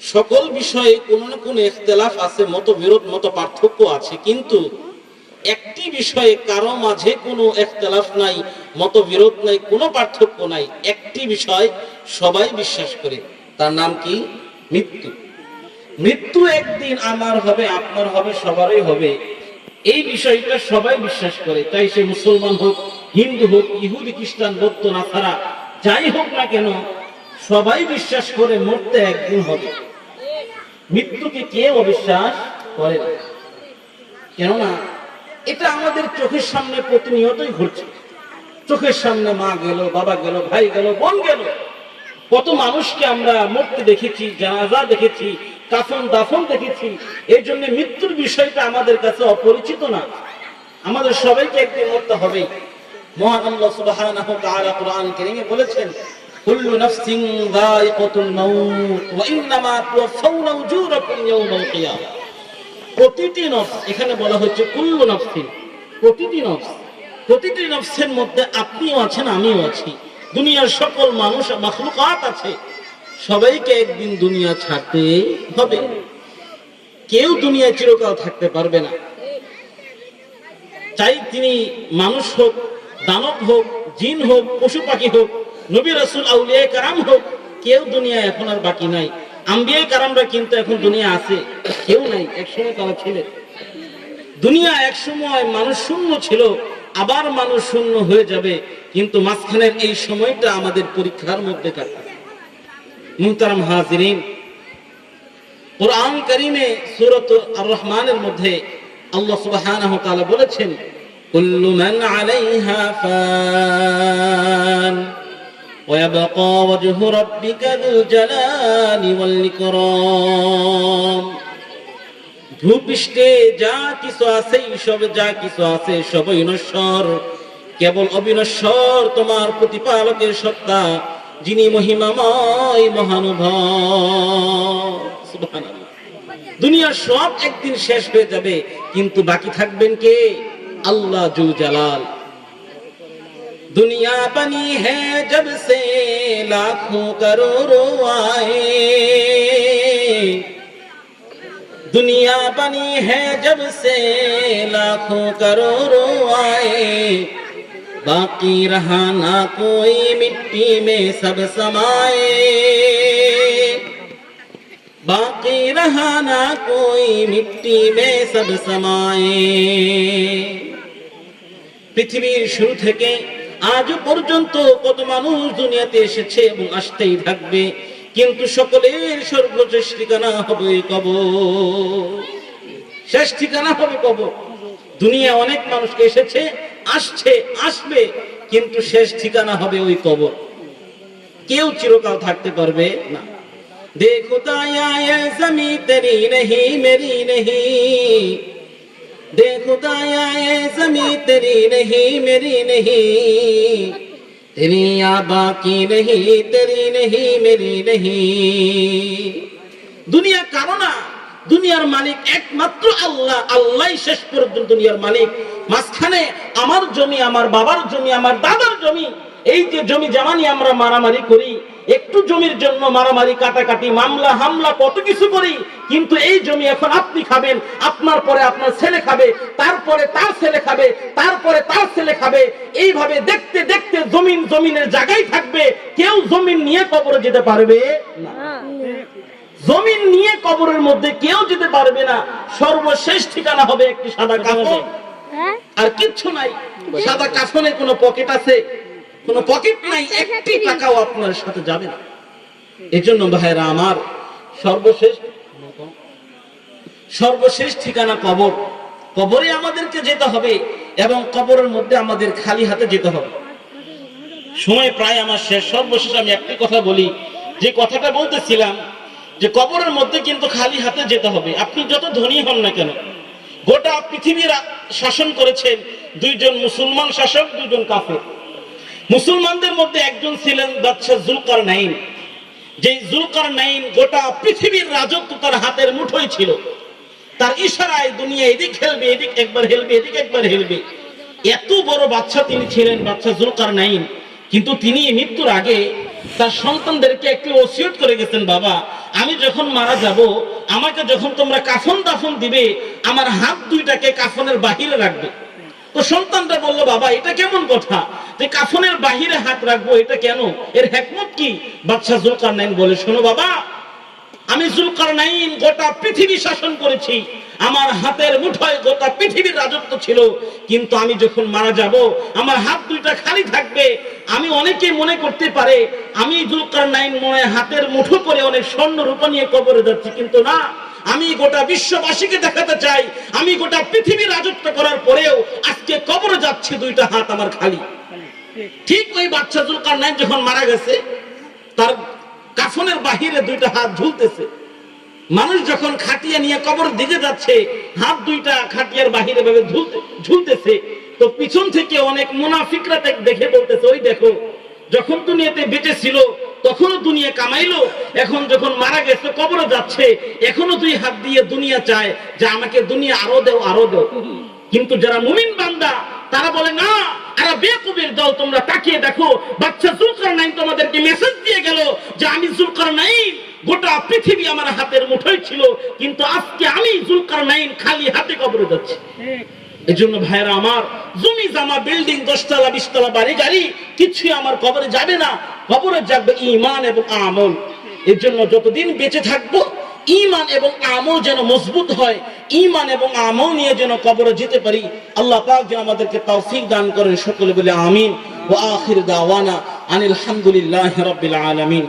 সকল বিষয়ে কোনো না কোনো ইখতিলাফ আছে, মতবিরোধ, মত পার্থক্য আছে, কিন্তু একটি বিষয়ে কারো মাঝে কোনো ইখতিলাফ নাই, মতবিরোধ নাই, কোনো পার্থক্য নাই। একটি বিষয় সবাই বিশ্বাস করে, তার নাম কি? মৃত্যু। মৃত্যু একদিন আমার হবে, আপনার হবে, সবারই হবে। এই বিষয়টা সবাই বিশ্বাস করে, তাই সে মুসলমান হোক, হিন্দু হোক, ইহুদি, খ্রিস্টান, বৌদ্ধ, নাসারা, যাই হোক না কেন, সবাই বিশ্বাস করে মরতে একদিন হবে। মৃত্যুকে কেউ অবিশ্বাস করে না, কেননা এটা আমাদের চোখের সামনে প্রতিনিয়তই ঘটছে। চোখের সামনে মা গেল, বাবা গেল, ভাই গেল, বোন গেল, কত মানুষকে আমরা মরতে দেখেছি, জানাজা দেখেছি, কাফন দাফন দেখেছি। এই জন্য মৃত্যুর বিষয়টা আমাদের কাছে অপরিচিত না, আমাদের সবাইকে একদিন মরতে হবে। মহান আল্লাহ সুবহানাহু ওয়া তাআলা কোরআন কারীমে বলেছেন, কুল্লু নাফসিন যায়িকাতুল মাউত ওয়া ইন্নামা তুওয়াফাউনা উজুরাকুম ইয়াওমাল কিয়ামাহ। প্রতিটি নফস, এখানে বলা হচ্ছে কুল্লু নাফসিন, প্রতিটি নফস, প্রতিটি নফসের মধ্যে আপনিও আছেন, আমিও আছি, দুনিয়ার সকল মানুষ মাখলুকাত আছে, সবাইকে একদিন দুনিয়া ছাড়তে হবে। কেউ দুনিয়ায় চিরকাল থাকতে পারবে না, চাই তিনি মানুষ হোক, দানব হোক, জিন হোক, পশু পাখি হোক, নবী রাসূল, আউলিয়া কেরাম হোক, কেউ দুনিয়ায় এখন আর বাকি নাই। আম্বিয়া কেরামরা কিন্তু এখন দুনিয়া আছে, কেউ নাই, একসময় তারা ছিলেন। দুনিয়া একসময় মানুষ শূন্য ছিল, আবার মানুষ শূন্য হয়ে যাবে, কিন্তু মাঝখানের এই সময়টা আমাদের পরীক্ষার মধ্যে কাটবে। মুহতারাম হাজিরিন, কুরআন কারীমে সূরাত আর-রহমানের মধ্যে আল্লাহ সুবহানাহু ওয়া তাআলা বলেছেন, কুল্লু মান আলাইহা ফান ওয়া ইয়াবকা ওয়াজহু রাব্বিকা যুল জালালি ওয়াল ইকরাম। ভূপৃষ্ঠে যা কিছু আছে, সব যা কিছু আছে সবই নশ্বর, কেবল অবিনশ্বর তোমার প্রতিপালকের সত্তা, যিনি মহিমাময়, মহানুভব। সুবহানাল্লাহ। দুনিয়ার সব একদিন শেষ হয়ে যাবে, কিন্তু বাকি থাকবেন কে? আল্লাহ জুল জালাল। দুনিয়া বনি হ্যায় জব সে লাখোं करोड़ों आए, दुनिया बनी है जब से लाखों करोड़ों आए, बाकी रहा ना कोई मिट्टी में सब समाए, बाकी रहा ना कोई मिट्टी में सब समाए। পৃথিবীর শুরু থেকে আজ পর্যন্ত কত মানুষ দুনিয়াতে এসেছে এবং আসতেই থাকবে, কিন্তু সকলের সর্বশেষ ঠিকানা হবে কবর। শেষ ঠিকানা হবে কবর। দুনিয়া অনেক মানুষকে এসেছে, আসছে, আসবে, কিন্তু শেষ ঠিকানা হবে ওই কবর। কেউ চিরকাল থাকতে পারবে না। দেখো দায়া এ জমি তেরি नहीं मेरी नहीं, देखो दाया ए जमी तेरी नहीं मेरी नहीं, तेरी आबा की नहीं तेरी नहीं मेरी नहीं। দুনিয়া কারো না, দুনিয়ার মালিক একমাত্র আল্লাহ। আল্লাহই শেষ পর্যন্ত দুনিয়ার মালিক। মাঝখানে আমার জমি, আমার বাবার জমি, আমার দাদার জমি, এই যে জমি জামানি আমরা মারামারি করি, একটু জমির জন্য মারামারি, কাটাকাটি, মামলা হামলা, কত কিছু করি, কিন্তু এই জমি এখন আপনি খাবেন, আপনার পরে আপনার ছেলে খাবে, তারপরে তার ছেলে খাবে, তারপরে তার ছেলে খাবে, এইভাবে দেখতে দেখতে জমিন জমিনের জায়গায় থাকবে। কেউ জমিন নিয়ে কবরে যেতে পারবে না, জমিন নিয়ে কবরের মধ্যে কেউ যেতে পারবে না। সর্বশেষ ঠিকানা হবে একটি সাদা কাফন, আর কিচ্ছু নাই। সাদা কাফনে কোনো পকেট আছে? কোনো পকেট নাই, একটি টাকাও আপনার সাথে যাবে না। এজন্য ভাইরা আমার, সর্বশেষ ঠিকানা কবর। কবরে আমাদেরকে যেতে হবে এবং কবরের মধ্যে আমাদের খালি হাতে যেতে হবে। সময় প্রায় আমার শেষ। সর্বশেষ আমি একটি কথা বলি, যে কথাটা বলতেছিলাম, যে কবরের মধ্যে কিন্তু খালি হাতে যেতে হবে। আপনি যত ধনী হন না কেন, গোটা পৃথিবীর শাসন করেছেন দুইজন মুসলমান শাসক, দুইজন কাফের। মুসলমানদের মধ্যে একজন ছিলেন বাদশা জুলকারনাইন। যে জুলকারনাইন গোটা পৃথিবীর রাজত্ব তার হাতের মুঠোয় ছিল। তার ইশারায় দুনিয়া এদিক হেলবে, এদিক একবার হেলবে, এদিক একবার হেলবে। এত বড় বাদশা তিনি ছিলেন, বাদশা জুলকারনাইন। কিন্তু তিনি মৃত্যুর আগে তার সন্তানদেরকে একটি ওসিয়ত করে গেছেন, বাবা আমি যখন মারা যাব, আমাকে যখন তোমরা কাফন দাফন দিবে, আমার হাত দুইটাকে কাফনের বাহিরে রাখবে। তো সন্তানটা বলল, বাবা এটা কেমন কথা যে কাফনের বাহিরে হাত রাখবো, এটা কেন, এর হিকমত কি? বাদশা জুলকারনাইন বলে, শোনো বাবা, আমি জুলকারনাইন গোটা পৃথিবী শাসন করেছি, আমার হাতের মুঠোয় গোটা পৃথিবীর রাজত্ব ছিল, কিন্তু আমি যখন মারা যাব আমার হাত দুইটা খালি থাকবে। আমি অনেকে মনে করতে পারে আমি জুলকারনাইন মনে হাতের মুঠো করে অনেক স্বর্ণ রূপা নিয়ে কবরে যাচ্ছি, কিন্তু না, আমি গোটা বিশ্ববাসীকে দেখাতে চাই আমি গোটা পৃথিবী রাজত্ব করার পরেও আজকে কবরে যাচ্ছি দুইটা হাত আমার খালি। ঠিক ওই বাদশা জুলকারনাইন যখন মারা গেছে, তার কাফনের বাহিরে দুইটা হাত ঝুলতেছে। মানুষ যখন খাটিয়া নিয়ে কবর দিকে যাচ্ছে, হাত দুইটা খাটিয়ার বাহিরে ভাবে ঝুলতেছে, তো পিছন থেকে অনেক মুনাফিকরা দেখে বলতেছে, ওই দেখো, যখন দুনিয়াতে বেঁচে ছিল তখনও দুনিয়া কামাইলো, এখন যখন মারা গেছে কবরে যাচ্ছে, এখনো দুই হাত দিয়ে দুনিয়া চায় যে আমাকে দুনিয়া আরো দেও আরো দেও। কিন্তু যারা মুমিন বান্দা তারা বলে, না, আরে বেকুবের দল, তোমরা তাকিয়ে দেখো, বাদশা জুলকারনাইন তোমাদেরকে মেসেজ দিয়ে গেল যে আমি জুলকারনাইন, গোটা পৃথিবী আমার হাতের মুঠোয় ছিল, কিন্তু আজকে আমি জুলকারনাইন খালি হাতে কবরে যাচ্ছি। এজন্য ভাইরা আমার, জমি জামা বিল্ডিং 10 তলা 20 তলা বাড়ি গাড়ি কিছুই আমার কবরে যাবে না, কবরে যাবে ঈমান এবং আমল। এর জন্য যতদিন বেঁচে থাকবো ঈমান এবং আমল যেন মজবুত হয়, ঈমান এবং আমল নিয়ে যেন কবরে যেতে পারি। আল্লাহ পাক যেন আমাদেরকে তৌফিক দান করেন। সকলে বলে আমিন। ওয়া আখির দাওয়ানা আনিল হামদুলিল্লাহি রাব্বিল আলামিন।